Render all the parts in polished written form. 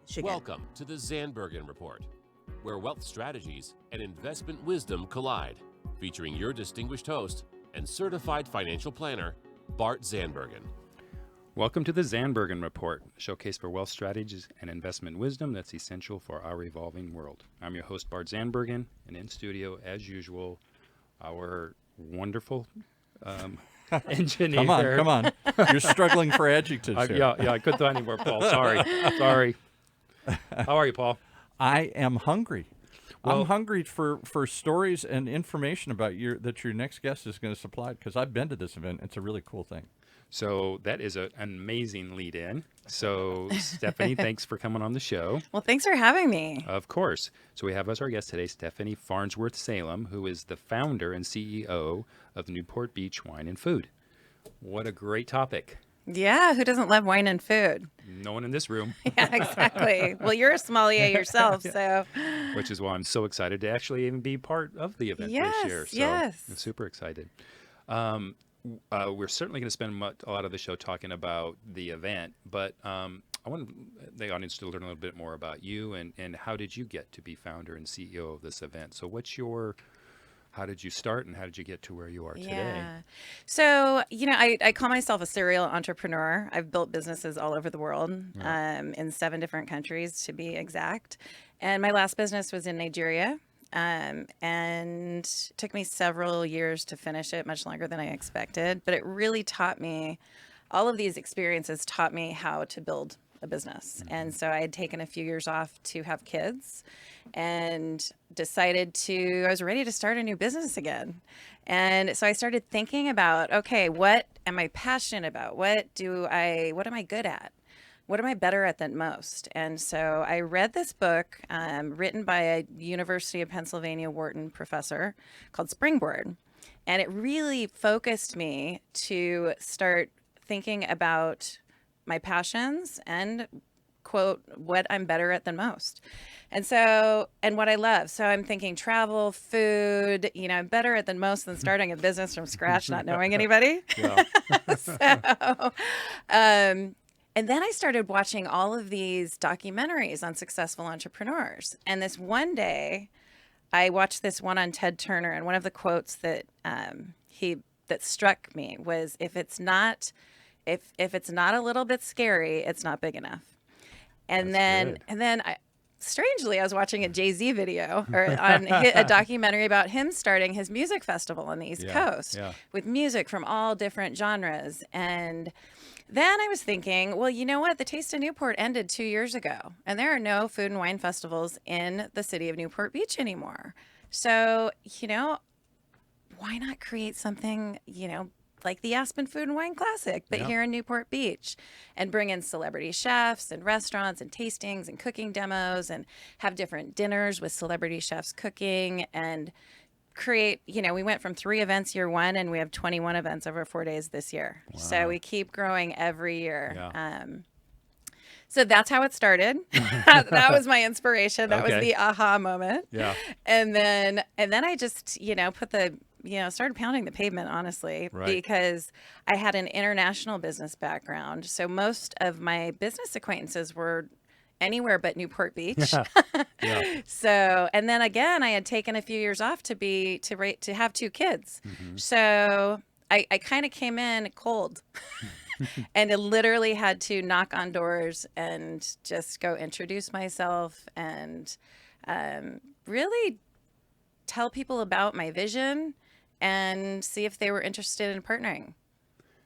Michigan. Welcome to the Zandbergen Report, where wealth strategies and investment wisdom collide, featuring your distinguished host and certified financial planner, Bart Zandbergen. Welcome to the Zandbergen Report, a showcase for wealth strategies and investment wisdom that's essential for our evolving world. I'm your host, Bart Zandbergen, and in studio, as usual, our wonderful engineer. Come on. You're struggling for adjectives here. Yeah, I couldn't find any more, Paul. Sorry. How are you, Paul? I am hungry. Well, I'm hungry for stories and information about that your next guest is going to supply, because I've been to this event. It's a really cool thing. So that is an amazing lead-in. So, Stephanie, thanks for coming on the show. Well, thanks for having me. Of course. So we have as our guest today Stefanie Farnsworth Salem, who is the founder and CEO of Newport Beach Wine and Food. What a great topic. Yeah, who doesn't love wine and food? No one in this room. Yeah, exactly. Well, you're a sommelier yourself, so. Which is why I'm so excited to actually even be part of the event this year. So yes. I'm super excited. We're certainly going to spend a lot of the show talking about the event, but I want the audience to learn a little bit more about you and how did you get to be founder and CEO of this event? So how did you start and how did you get to where you are today? Yeah. So, I call myself a serial entrepreneur. I've built businesses all over the world, in 7 different countries to be exact. And my last business was in Nigeria. And took me several years to finish it, much longer than I expected. But it really taught me, all of these experiences taught me how to build a business. And so I had taken a few years off to have kids and I was ready to start a new business again. And so I started thinking about, okay, what am I passionate about? What am I good at? What am I better at than most? And so I read this book written by a University of Pennsylvania Wharton professor called Springboard. And it really focused me to start thinking about my passions and, quote, what I'm better at than most. And what I love. So I'm thinking travel, food, I'm better at than most than starting a business from scratch, not knowing anybody. Yeah. And then I started watching all of these documentaries on successful entrepreneurs. And this one day, I watched this one on Ted Turner, and one of the quotes that that struck me was, if it's not a little bit scary, it's not big enough. And then strangely, I was watching a Jay-Z video on a documentary about him starting his music festival on the East Coast with music from all different genres. And then I was thinking, well, you know what? The Taste of Newport ended 2 years ago, and there are no food and wine festivals in the city of Newport Beach anymore. So, why not create something, like the Aspen Food and Wine Classic, but here in Newport Beach, and bring in celebrity chefs and restaurants and tastings and cooking demos and have different dinners with celebrity chefs cooking and create, we went from 3 events year one and we have 21 events over 4 days this year. Wow. So we keep growing every year. Yeah. So that's how it started. That was my inspiration. That was the aha moment. Yeah. And then I just, started pounding the pavement, honestly, because I had an international business background. So most of my business acquaintances were anywhere but Newport Beach. Yeah. So, and then again, I had taken a few years off to have 2 kids. Mm-hmm. So I kind of came in cold and I literally had to knock on doors and just go introduce myself and really tell people about my vision and see if they were interested in partnering.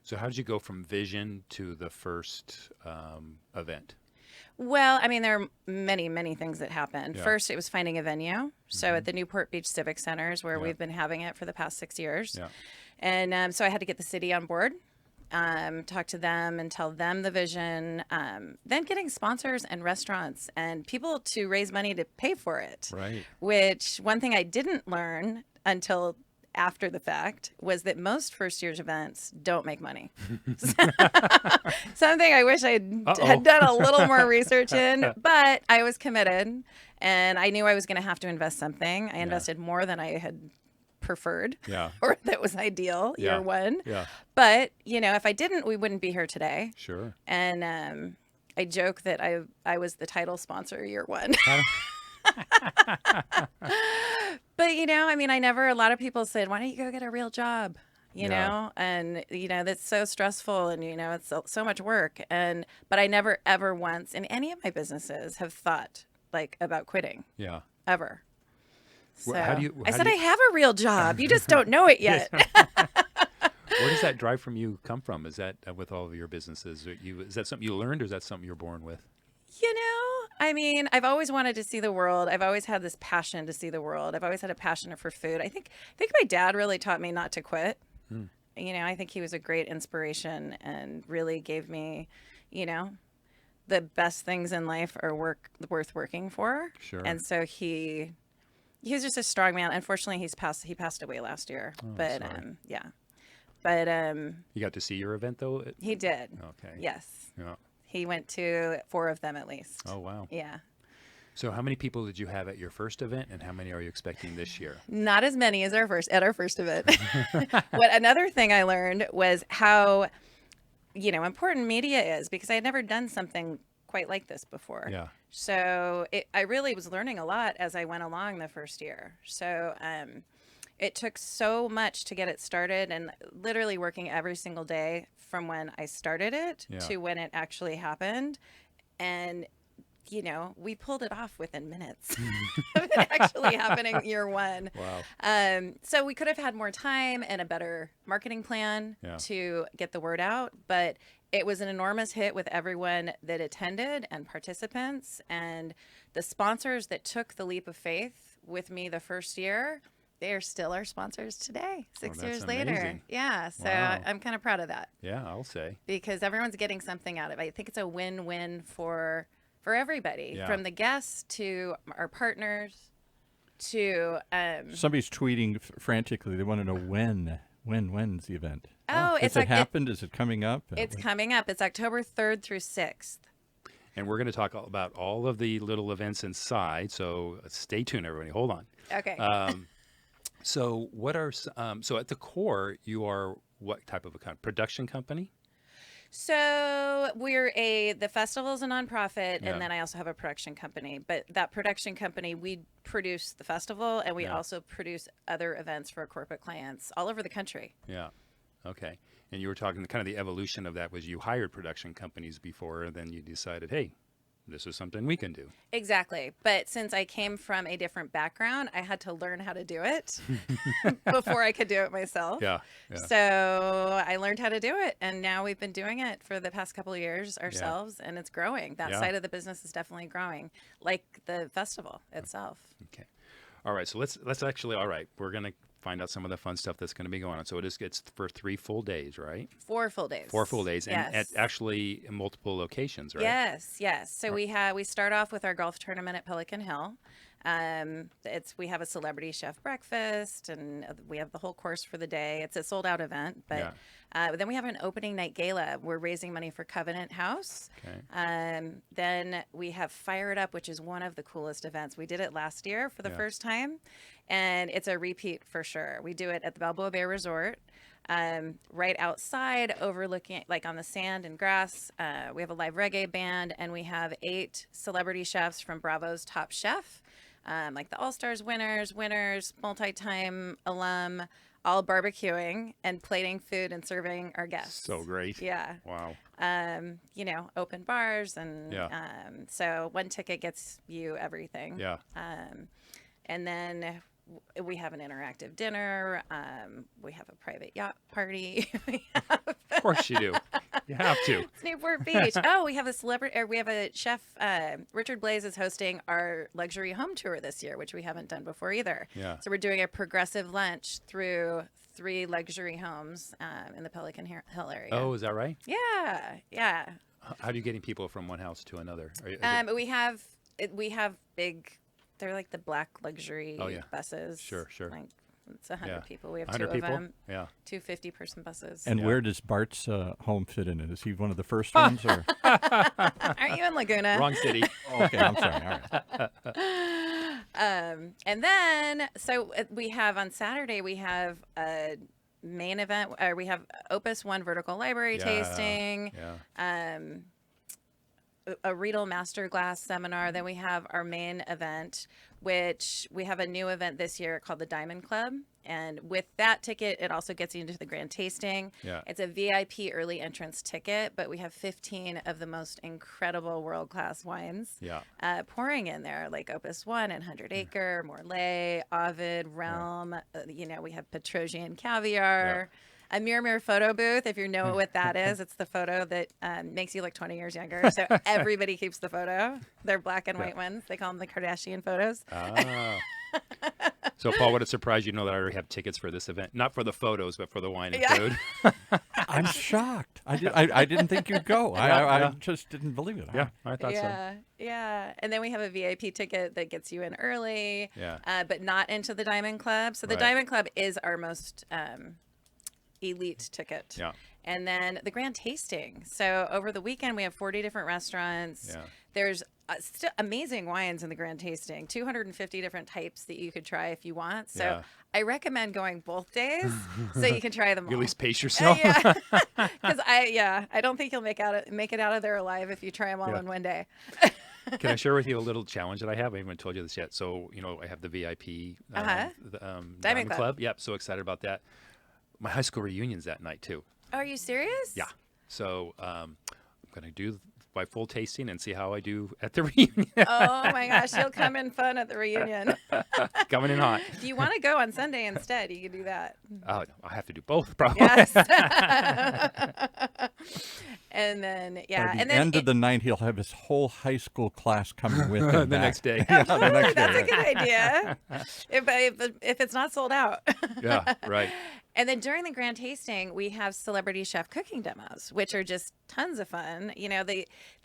So how did you go from vision to the first event? Well, there are many, many things that happened. Yeah. First, it was finding a venue. So at the Newport Beach Civic Center is where we've been having it for the past 6 years. Yeah. And so I had to get the city on board, talk to them and tell them the vision, then getting sponsors and restaurants and people to raise money to pay for it. Right. Which one thing I didn't learn until after the fact was that most first year's events don't make money. Something I wish I had done a little more research in, but I was committed and I knew I was going to have to invest something. I invested more than I had preferred or that was ideal year one. Yeah. But, if I didn't, we wouldn't be here today. Sure. And I joke that I was the title sponsor year one. But I mean, a lot of people said, why don't you go get a real job? You Yeah. know, and that's so stressful, and it's so much work. But I never ever once in any of my businesses have thought like about quitting Yeah. ever. So How do you? I How said do I you have a real job. You just don't know it yet. where does that drive from you come from? Is that with all of your businesses? Is that something you learned, or is that something you're born with? I mean, I've always wanted to see the world. I've always had this passion to see the world. I've always had a passion for food. I think my dad really taught me not to quit. I think he was a great inspiration and really gave me, the best things in life are worth working for. Sure. And so he was just a strong man. Unfortunately, he passed away last year. But sorry. yeah. But You got to see your event though. he did. Okay. Yes. Yeah. He went to 4 of them at least. Oh wow. Yeah. So how many people did you have at your first event, and how many are you expecting this year? Not as many as our first event. What another thing I learned was how important media is, because I had never done something quite like this before. Yeah. So I really was learning a lot as I went along the first year. So it took so much to get it started, and literally working every single day from when I started it to when it actually happened. And we pulled it off within minutes of it actually happening year one. Wow. So we could have had more time and a better marketing plan to get the word out, but it was an enormous hit with everyone that attended and participants, and the sponsors that took the leap of faith with me the first year. They are still our sponsors today, 6 years later. Amazing. Yeah, so Wow. I'm kind of proud of that, Yeah, I'll say. because everyone's getting something out of it. I think it's a win-win for everybody, Yeah. from the guests to our partners to Somebody's tweeting frantically. They want to know when's the event. it's Has it happened? Is it coming up? it's coming up. It's October 3rd through 6th. And we're going to talk about all of the little events inside. So stay tuned, everybody. Hold on. Okay. So what are so at the core, you are what type of a production company? So the festival is a nonprofit, Yeah. and then I also have a production company. But that production company, we produce the festival, and we also produce other events for corporate clients all over the country. Yeah. Okay. And you were talking kind of the evolution of that was you hired production companies before, and then you decided, hey, this is something we can do. Exactly. But since I came from a different background, I had to learn how to do it before I could do it myself. Yeah. So I learned how to do it, and now we've been doing it for the past couple of years ourselves, and it's growing. That side of the business is definitely growing, like the festival itself. Okay. All right. So let's actually, all right, we're going to find out some of the fun stuff that's going to be going on. So it's for 3 full days, right? 4 full days. 4 full days, and Yes. actually in multiple locations, right? Yes. So we start off with our golf tournament at Pelican Hill. We have a celebrity chef breakfast, and we have the whole course for the day. It's a sold out event, but then we have an opening night gala. We're raising money for Covenant House. Okay. Then we have Fire It Up, which is one of the coolest events. We did it last year for the first time, and it's a repeat for sure. We do it at the Balboa Bay Resort. Right outside, overlooking, like on the sand and grass. We have a live reggae band, and we have 8 celebrity chefs from Bravo's Top Chef, like the All-Stars winners, multi-time alum, all barbecuing and plating food and serving our guests. So great. Yeah. Wow. Open bars, and Yeah. so one ticket gets you everything. Yeah. And then we have an interactive dinner. We have a private yacht party. Of course you do. You have to. It's Newport Beach. Oh, we have a celebrity, or we have a chef. Richard Blaze is hosting our luxury home tour this year, which we haven't done before either. Yeah. So we're doing a progressive lunch through 3 luxury homes in the Pelican Hill area. Oh, is that right? Yeah. How do you getting people from one house to another? Is it- We have big. They're like the black luxury buses. Sure. Like it's 100 Yeah. people. We have 100 2 people? of them. Yeah. 2 50-person buses. And where does Bart's home fit in it? Is he one of the first ones? Or? Aren't you in Laguna? Wrong city. Okay, I'm sorry. All right. And then, so we have on Saturday, we have a main event. We have Opus 1 vertical library tasting. Yeah. a Riedel Masterclass seminar. Then we have our main event, which we have a new event this year called the Diamond Club. And with that ticket, it also gets you into the grand tasting. Yeah. It's a VIP early entrance ticket, but we have 15 of the most incredible world-class wines Yeah. pouring in there, like Opus One and 100 Acre, Morlaix, Ovid, Realm. We have Petrosian Caviar. A Mirror photo booth, if you know what that is, it's the photo that makes you look 20 years younger. So everybody keeps the photo. They're black and white ones. They call them the Kardashian photos. Ah. So, Paul, what a surprise you know that I already have tickets for this event. Not for the photos, but for the wine and food. I'm shocked. I didn't think you'd go. I just didn't believe it. Yeah, I thought so. Yeah. And then we have a VIP ticket that gets you in early, Yeah. but not into the Diamond Club. So the Diamond Club is our most elite ticket. Yeah. And then the grand tasting. So over the weekend, we have 40 different restaurants. Yeah. There's still amazing wines in the grand tasting, 250 different types that you could try if you want. So Yeah. I recommend going both days so you can try them all. You at least pace yourself. Yeah. Because I don't think you'll make it out of there alive if you try them all in one day. Can I share with you a little challenge that I have? I haven't told you this yet. So, I have the VIP Diamond Club. Yep. So excited about that. My high school reunion's that night too. Are you serious? Yeah. So I'm going to do my full tasting and see how I do at the reunion. Oh my gosh, you'll come in fun at the reunion. Coming in hot. If you want to go on Sunday instead, you can do that. Oh, no, I have to do both probably. Yes. And then, By and the then end of the night, he'll have his whole high school class coming with him the back. next day. Yeah, the next that's day. a good idea. If it's not sold out. Yeah, right. And then during the grand tasting, we have celebrity chef cooking demos, which are just tons of fun.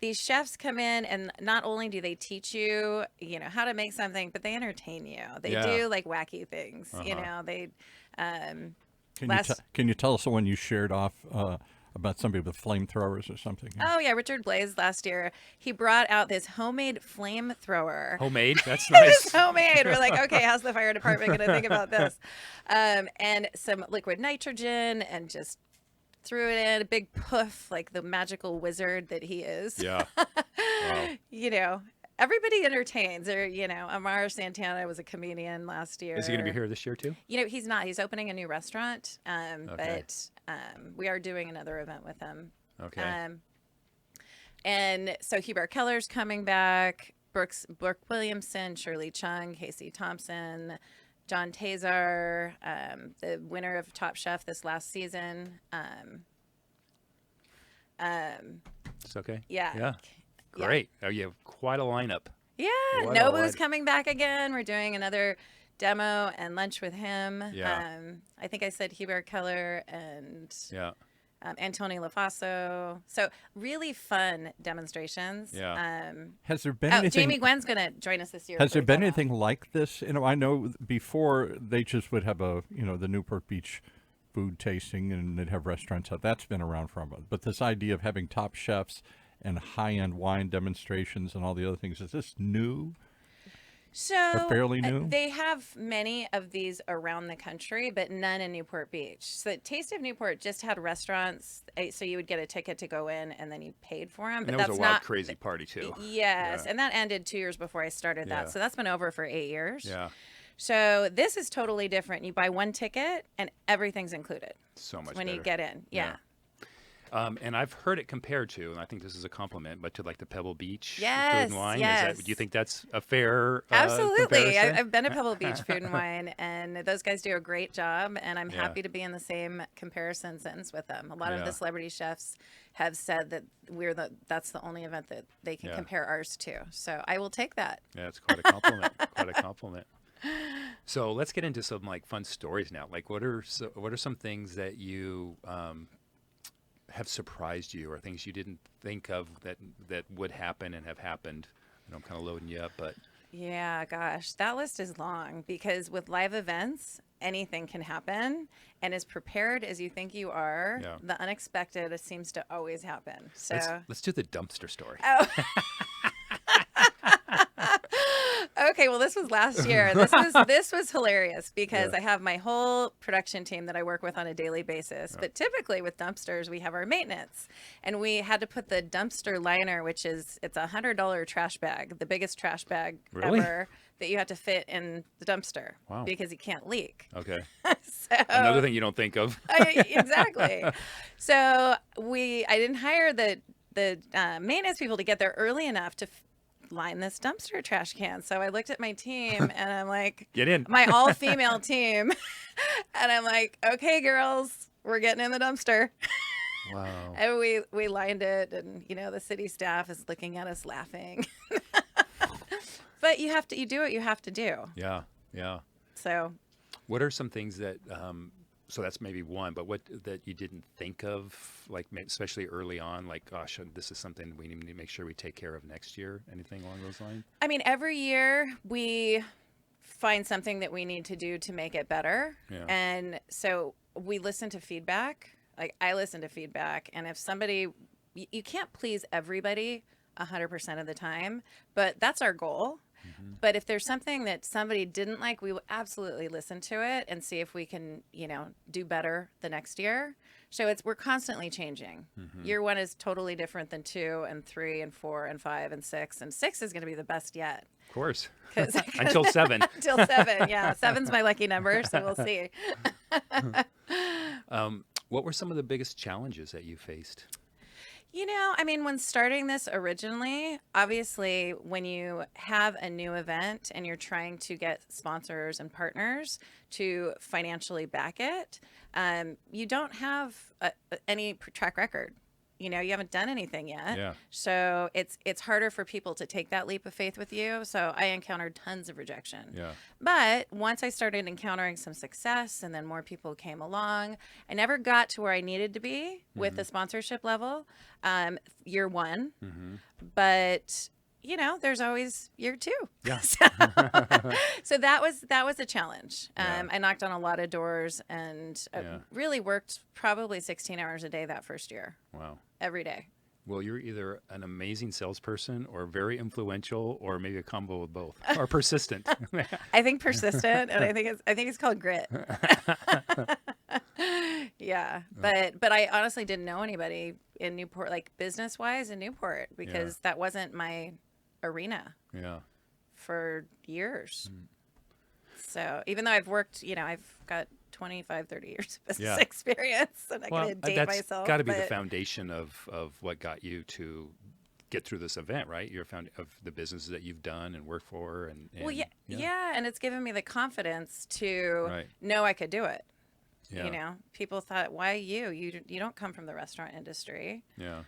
These chefs come in, and not only do they teach you, how to make something, but they entertain you. They do like wacky things. They. Can you tell us the one you shared off about somebody with flamethrowers or something? Oh yeah, Richard Blaze last year, he brought out this homemade flamethrower. Homemade? That's It nice. was homemade. We're like, okay, how's the fire department going to think about this? And some liquid nitrogen, and just threw it in a big poof, like the magical wizard that he is. Yeah. Wow. Everybody entertains. Amar Santana was a comedian last year. Is he going to be here this year too? He's not. He's opening a new restaurant, Okay. but we are doing another event with him. Okay. And so Hubert Keller's coming back, Brooke Williamson, Shirley Chung, Casey Thompson, John Tazar, the winner of Top Chef this last season. It's okay? Yeah. Yeah. Great. Oh, you have quite a lineup. Yeah, What Nobu's a- coming back again. We're doing another demo and lunch with him. Yeah. I think I said Hubert Keller and Yeah. Anthony LaFaso. So really fun demonstrations. Yeah. Has there been anything? Jamie Gwen's going to join us this year. Has there believe been it or not. anything like this? I know before they just would have the Newport Beach food tasting, and they'd have restaurants out. That's been around for a while. But this idea of having top chefs and high-end wine demonstrations and all the other things, is this new? So fairly new? They have many of these around the country, but none in Newport Beach. So Taste of Newport just had restaurants, so you would get a ticket to go in, and then you paid for them. And But that that's was a wild, not crazy party too. Yes, Yeah. and that ended 2 years before I started that. Yeah. So that's been over for 8 years. Yeah. So this is totally different. You buy one ticket, and everything's included So much when you better. get in. Yeah. And I've heard it compared to, and I think this is a compliment, but to like the Pebble Beach Yes, food and wine. yes. Do you think that's a fair Absolutely. comparison? I've been at Pebble Beach Food and Wine, and those guys do a great job, and I'm Yeah. happy to be in the same comparison sentence with them. A lot of Yeah. the celebrity chefs have said that that's the only event that they can Yeah. compare ours to. So I will take that. Yeah, it's quite a compliment. Quite a compliment. So let's get into some like fun stories now. Like, what are some things that you have surprised you, or things you didn't think of that would happen and have happened? I'm kind of loading you up, but Yeah, gosh, that list is long, because with live events, anything can happen. And as prepared as you think you are, Yeah. the unexpected seems to always happen. So let's do the dumpster story. Oh. Okay, well, this was last year. This was hilarious because I have my whole production team that I work with on a daily basis. But typically with dumpsters, we have our maintenance, and we had to put the dumpster liner, which is it's $100 trash bag, the biggest trash bag Really? ever that you have to fit in the dumpster Wow. because you can't leak. Okay. So Another thing you don't think of. exactly. So I didn't hire the maintenance people to get there early enough to line this dumpster trash can. So I looked at my team and I'm like, Get in. my all female team, and I'm like, okay, girls, we're getting in the dumpster. Wow. And we lined it, and the city staff is looking at us laughing. But you do what you have to do. Yeah. Yeah. So What are some things that, so that's maybe one, but what that you didn't think of, like especially early on, like, gosh, this is something we need to make sure we take care of next year? Anything along those lines? I mean, every year we find something that we need to do to make it better. Yeah. And so we listen to feedback. Like, I listen to feedback. And if somebody, you can't please everybody 100% of the time, but that's our goal. But if there's something that somebody didn't like, we will absolutely listen to it and see if we can, do better the next year. So we're constantly changing. Year 1 is totally different than 2 and 3 and 4 and 5 and 6. And 6 is going to be the best yet. Of course. 'Cause Until 7. Until 7, yeah. 7's my lucky number, so we'll see. What were some of the biggest challenges that you faced? I mean, when starting this originally, obviously, when you have a new event and you're trying to get sponsors and partners to financially back it, you don't have any track record. You haven't done anything yet. Yeah. So it's harder for people to take that leap of faith with you. So I encountered tons of rejection. Yeah. But once I started encountering some success and then more people came along, I never got to where I needed to be with the sponsorship level, year 1. But there's always year 2. Yeah. So that was a challenge. I knocked on a lot of doors and really worked probably 16 hours a day that first year. Wow. Every day. Well, you're either an amazing salesperson or very influential, or maybe a combo of both, or persistent. I think persistent, and I think it's called grit. Yeah, but I honestly didn't know anybody in Newport, like business wise in Newport, because that wasn't my arena. Yeah. For years. So even though I've worked, I've got 25, 30 years of business experience, and I'm going to date that's myself. got to be the foundation of what got you to get through this event, right? You're of the businesses that you've done and worked for, and well, yeah, and it's given me the confidence to Right. know I could do it. Yeah. People thought, why you? You don't come from the restaurant industry. Yeah.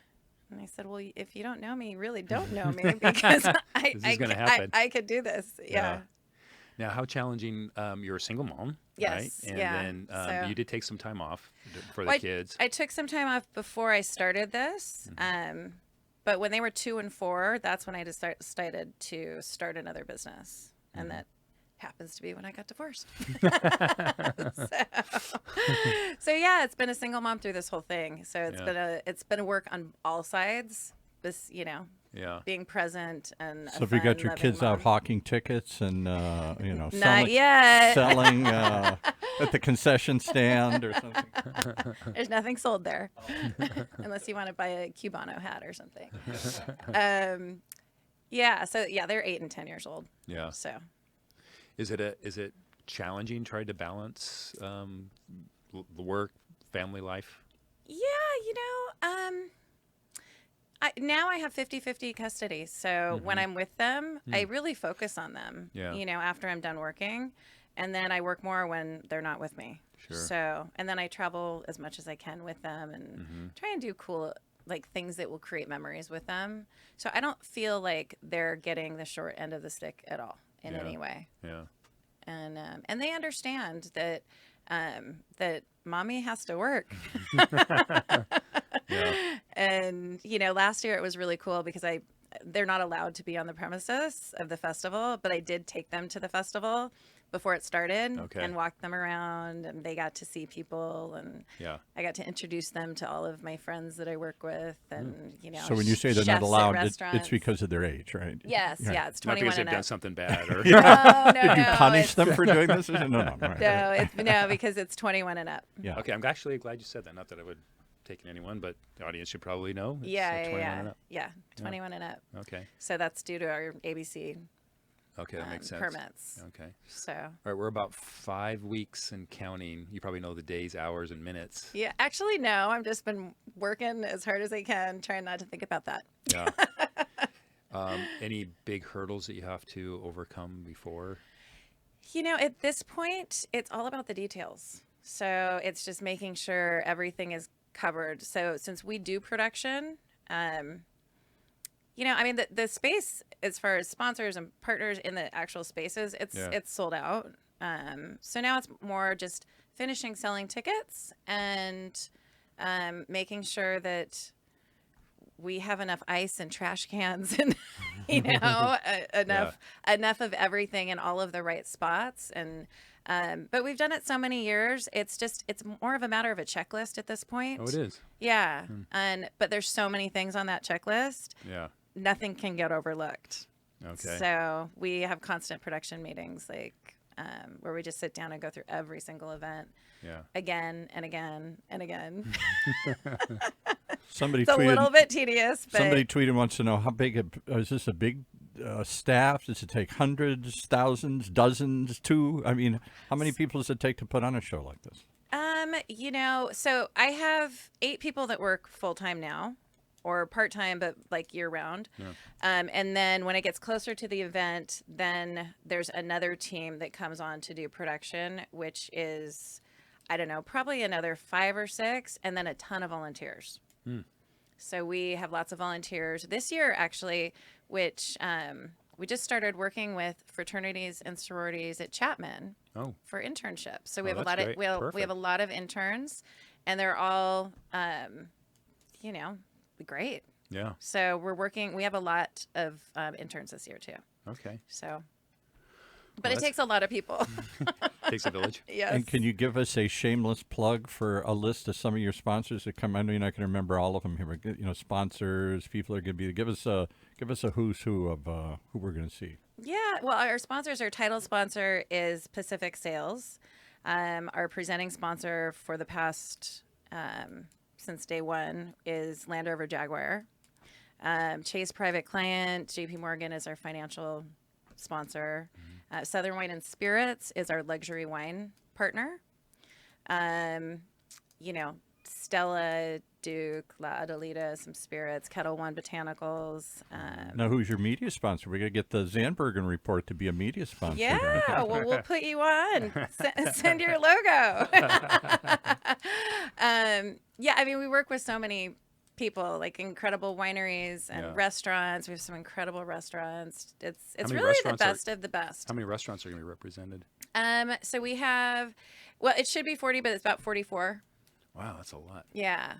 And I said, well, if you don't know me, you really don't know me, because This is gonna happen. I could do this. Yeah. Now, how challenging? You're a single mom, right? Yes, And yeah. then So- you did take some time off for the Well, kids. I took some time off before I started this. But when they were 2 and 4, that's when I decided to start another business. And that happens to be when I got divorced. So yeah, it's been a single mom through this whole thing. So it's been a work on all sides. This, Yeah. being present and So have you got your kids out hawking tickets and Not selling, yet. selling at the concession stand or something? There's nothing sold there, unless you want to buy a Cubano hat or something. Yeah. So yeah, they're 8 and 10 years old. Yeah. So Is it challenging trying to balance the work, family life? yeah, now I have 50-50 custody. So when I'm with them, I really focus on them. Yeah. After I'm done working, and then I work more when they're not with me. Sure. So, and then I travel as much as I can with them and try and do cool things that will create memories with them. So I don't feel like they're getting the short end of the stick at all in any way. Yeah. And they understand that that mommy has to work. Yeah. And last year it was really cool because they're not allowed to be on the premises of the festival, but I did take them to the festival before it started Okay. and walked them around, and they got to see people, and Yeah. I got to introduce them to all of my friends that I work with, and So when you say they're chefs not at allowed, it's restaurants. because of their age, right? Yes, Right. yeah, it's Not 21 because they've and done up. something bad or. No, Did you punish it's, them for doing this? No, no. Right. no, because it's 21 and up. Yeah. Okay, I'm actually glad you said that. Not that I would take anyone, but the audience should probably know. It's, Yeah, 21 yeah, and up. yeah, 21 and up. Okay. So that's due to our ABC Okay, that makes sense. permits. Okay. So All right, we're about 5 weeks and counting. You probably know the days, hours, and minutes. yeah, actually, no, I've just been working as hard as I can, trying not to think about that. Yeah. Any big hurdles that you have to overcome before? At this point, it's all about the details. So it's just making sure everything is covered. So since we do production, the space, as far as sponsors and partners in the actual spaces, it's sold out. So now it's more just finishing selling tickets and making sure that we have enough ice and trash cans and enough of everything in all of the right spots. And but we've done it so many years, it's more of a matter of a checklist at this point. Oh, it is. Yeah. But there's so many things on that checklist, Yeah. nothing can get overlooked. Okay. So we have constant production meetings, where we just sit down and go through every single event Yeah. again and again and again. Somebody It's a tweeted. little bit tedious, but Somebody tweeted wants to know how big is this a big staff? Does it take hundreds, thousands, dozens, two? I mean, how many people does it take to put on a show like this? so I have 8 people that work full time now, or part time, but like year round. Yeah. And then when it gets closer to the event, then there's another team that comes on to do production, which is, I don't know, probably another 5 or 6, and then a ton of volunteers. So we have lots of volunteers this year, actually, which we just started working with fraternities and sororities at Chapman Oh, for internships. So we Oh, have a that's lot great. of we have a Perfect. lot of interns, and they're all great. yeah. So we have a lot of interns this year too. Okay. So, but Well, it that's- takes a lot of people. Takes a village. Yes. And can you give us a shameless plug for a list of some of your sponsors that come? I know you're not going to remember all of them here, but sponsors, people are going to be. Give us a who's who of who we're going to see. Yeah, well, our sponsors, our title sponsor is Pacific Sales. Our presenting sponsor for the past, since day one, is Land Rover Jaguar. Chase Private Client, JP Morgan is our financial sponsor. Southern Wine and Spirits is our luxury wine partner. Stella, Duke, La Adelita, some spirits, Kettle One Botanicals. Now, who's your media sponsor? We're going to get the Zandbergen Report to be a media sponsor. Yeah, well, we'll put you on. Send your logo. We work with so many people, like incredible wineries and Yeah. restaurants. We have some incredible restaurants. It's many really the restaurants best of the best. How many restaurants are going to be represented? So we have, well, it should be 40, but it's about 44. Wow, that's a lot. Yeah.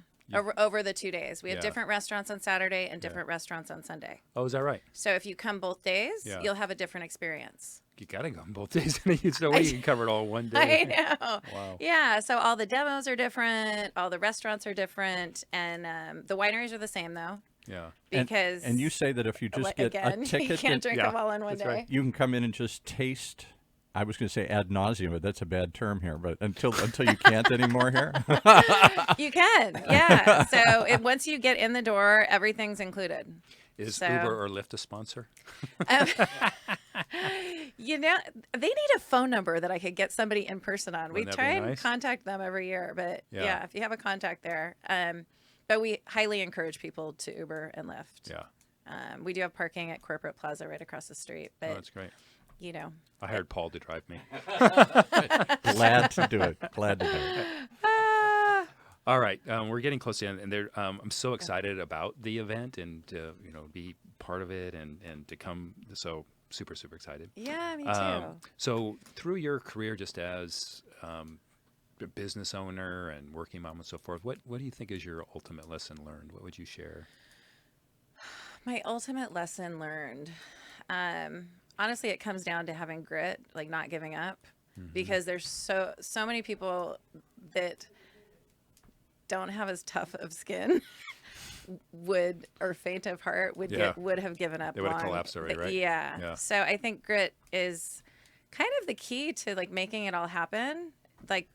Over the 2 days. We have Yeah. different restaurants on Saturday and different restaurants on Sunday. Oh, is that right? So if you come both days, Yeah. you'll have a different experience. You got to go on both days. There's no way you can cover it all in one day. I know. Wow. Yeah. So all the demos are different. All the restaurants are different. And the wineries are the same, though, Yeah. because. And you say that if you just get again, a ticket, you can't drink Yeah, them all in one that's day. right. you can come in and just taste. I was going to say ad nauseum, but that's a bad term here. But until you can't anymore here. You can. Yeah. So once you get in the door, everything's included. Is So- Uber or Lyft a sponsor? They need a phone number that I could get somebody in person on. We Wouldn't that try be and nice? contact them every year, but Yeah. yeah, if you have a contact there. But we highly encourage people to Uber and Lyft. Yeah. We do have parking at Corporate Plaza right across the street, Oh, but that's great. I hired Paul to drive me. Glad to do it. Glad to do it. All right, we're getting close to the end, and I'm so excited about the event and to be part of it and to come. So super excited. yeah, me too. So through your career, just as a business owner and working mom and so forth, what do you think is your ultimate lesson learned? What would you share? My ultimate lesson learned. honestly, it comes down to having grit, like not giving up, because there's so many people that don't have as tough of skin or faint of heart would have given up. They would have collapsed already, right? Yeah. So I think grit is kind of the key to like making it all happen. Like,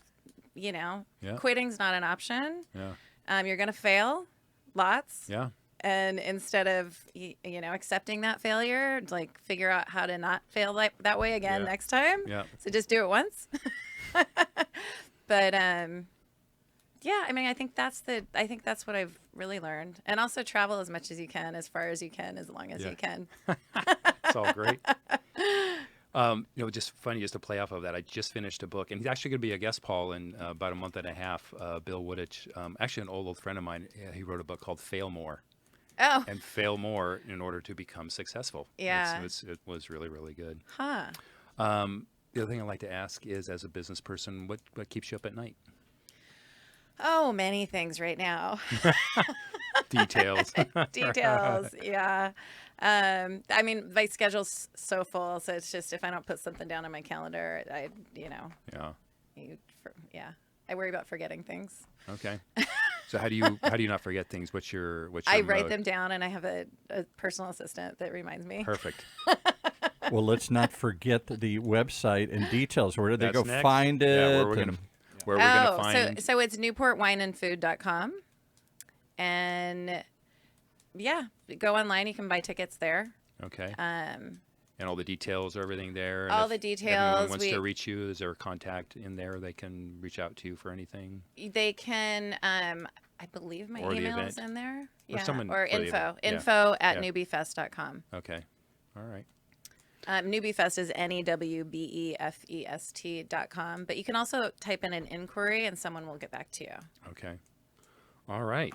quitting's not an option. Yeah. You're gonna fail, lots. Yeah. And instead of accepting that failure, like figure out how to not fail that way again next time. Yeah. So just do it once. But yeah, I mean, I think that's what I've really learned. And also travel as much as you can, as far as you can, as long as you can. It's all great. Just funny, just to play off of that, I just finished a book, and he's actually going to be a guest, Paul, in about a month and a half. Bill Wooditch, actually an old friend of mine, he wrote a book called Fail More. Oh. And fail more in order to become successful. Yeah. It was really, really good. Huh. The other thing I'd like to ask is, as a business person, what keeps you up at night? Oh, many things right now. Details. Details, yeah. I mean, my schedule's so full, so it's just if I don't put something down on my calendar, I worry about forgetting things. Okay. So how do you not forget things? What's your I write mode? them down, and I have a personal assistant that reminds me. Perfect. Well, let's not forget the website and details. Where do they That's go next. find it? Yeah, where we're gonna find. So it's NEWPORTWineandFood.com, and go online. You can buy tickets there. Okay. And all the details, everything there. And all if the details. Everyone wants to reach you. Is there a contact in there? They can reach out to you for anything. They can. I believe my email is in there. Or info. Info at newbiefest.com. Okay. All right. NEWBIEFest is NEWBEFEST.com. But you can also type in an inquiry, and someone will get back to you. Okay. All right.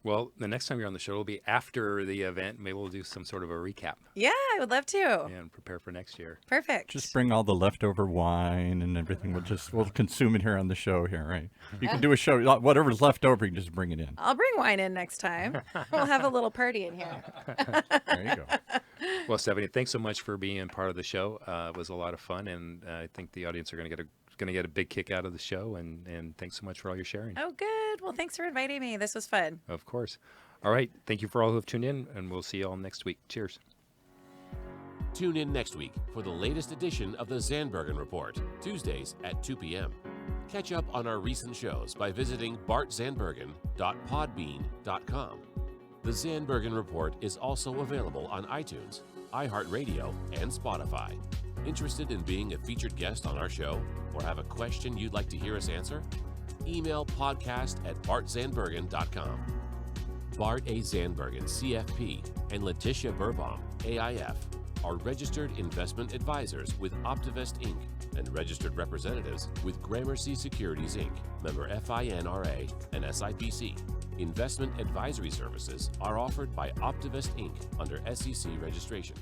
Well, the next time you're on the show will be after the event. Maybe we'll do some sort of a recap. Yeah, I would love to. And prepare for next year. Perfect. Just bring all the leftover wine and everything. We'll consume it here on the show here, right? You can do a show, whatever's left over, you can just bring it in. I'll bring wine in next time. We'll have a little party in here. There you go. Well, Stephanie, thanks so much for being part of the show. It was a lot of fun, and I think the audience are going to get a big kick out of the show. And thanks so much for all your sharing. Oh, good. Well, thanks for inviting me. This was fun. Of course. All right. Thank you for all who have tuned in, and we'll see you all next week. Cheers. Tune in next week for the latest edition of the Zandbergen Report, Tuesdays at 2 p.m. Catch up on our recent shows by visiting bartzandbergen.podbean.com. The Zandbergen Report is also available on iTunes, iHeartRadio, and Spotify. Interested in being a featured guest on our show, or have a question you'd like to hear us answer? Email podcast@bartzandbergen.com. Bart A. Zandbergen, CFP, and Letitia Burbaum, AIF, are registered investment advisors with Optivest Inc. and registered representatives with Gramercy Securities Inc., member FINRA and SIPC. Investment advisory services are offered by Optivest Inc. under SEC registration.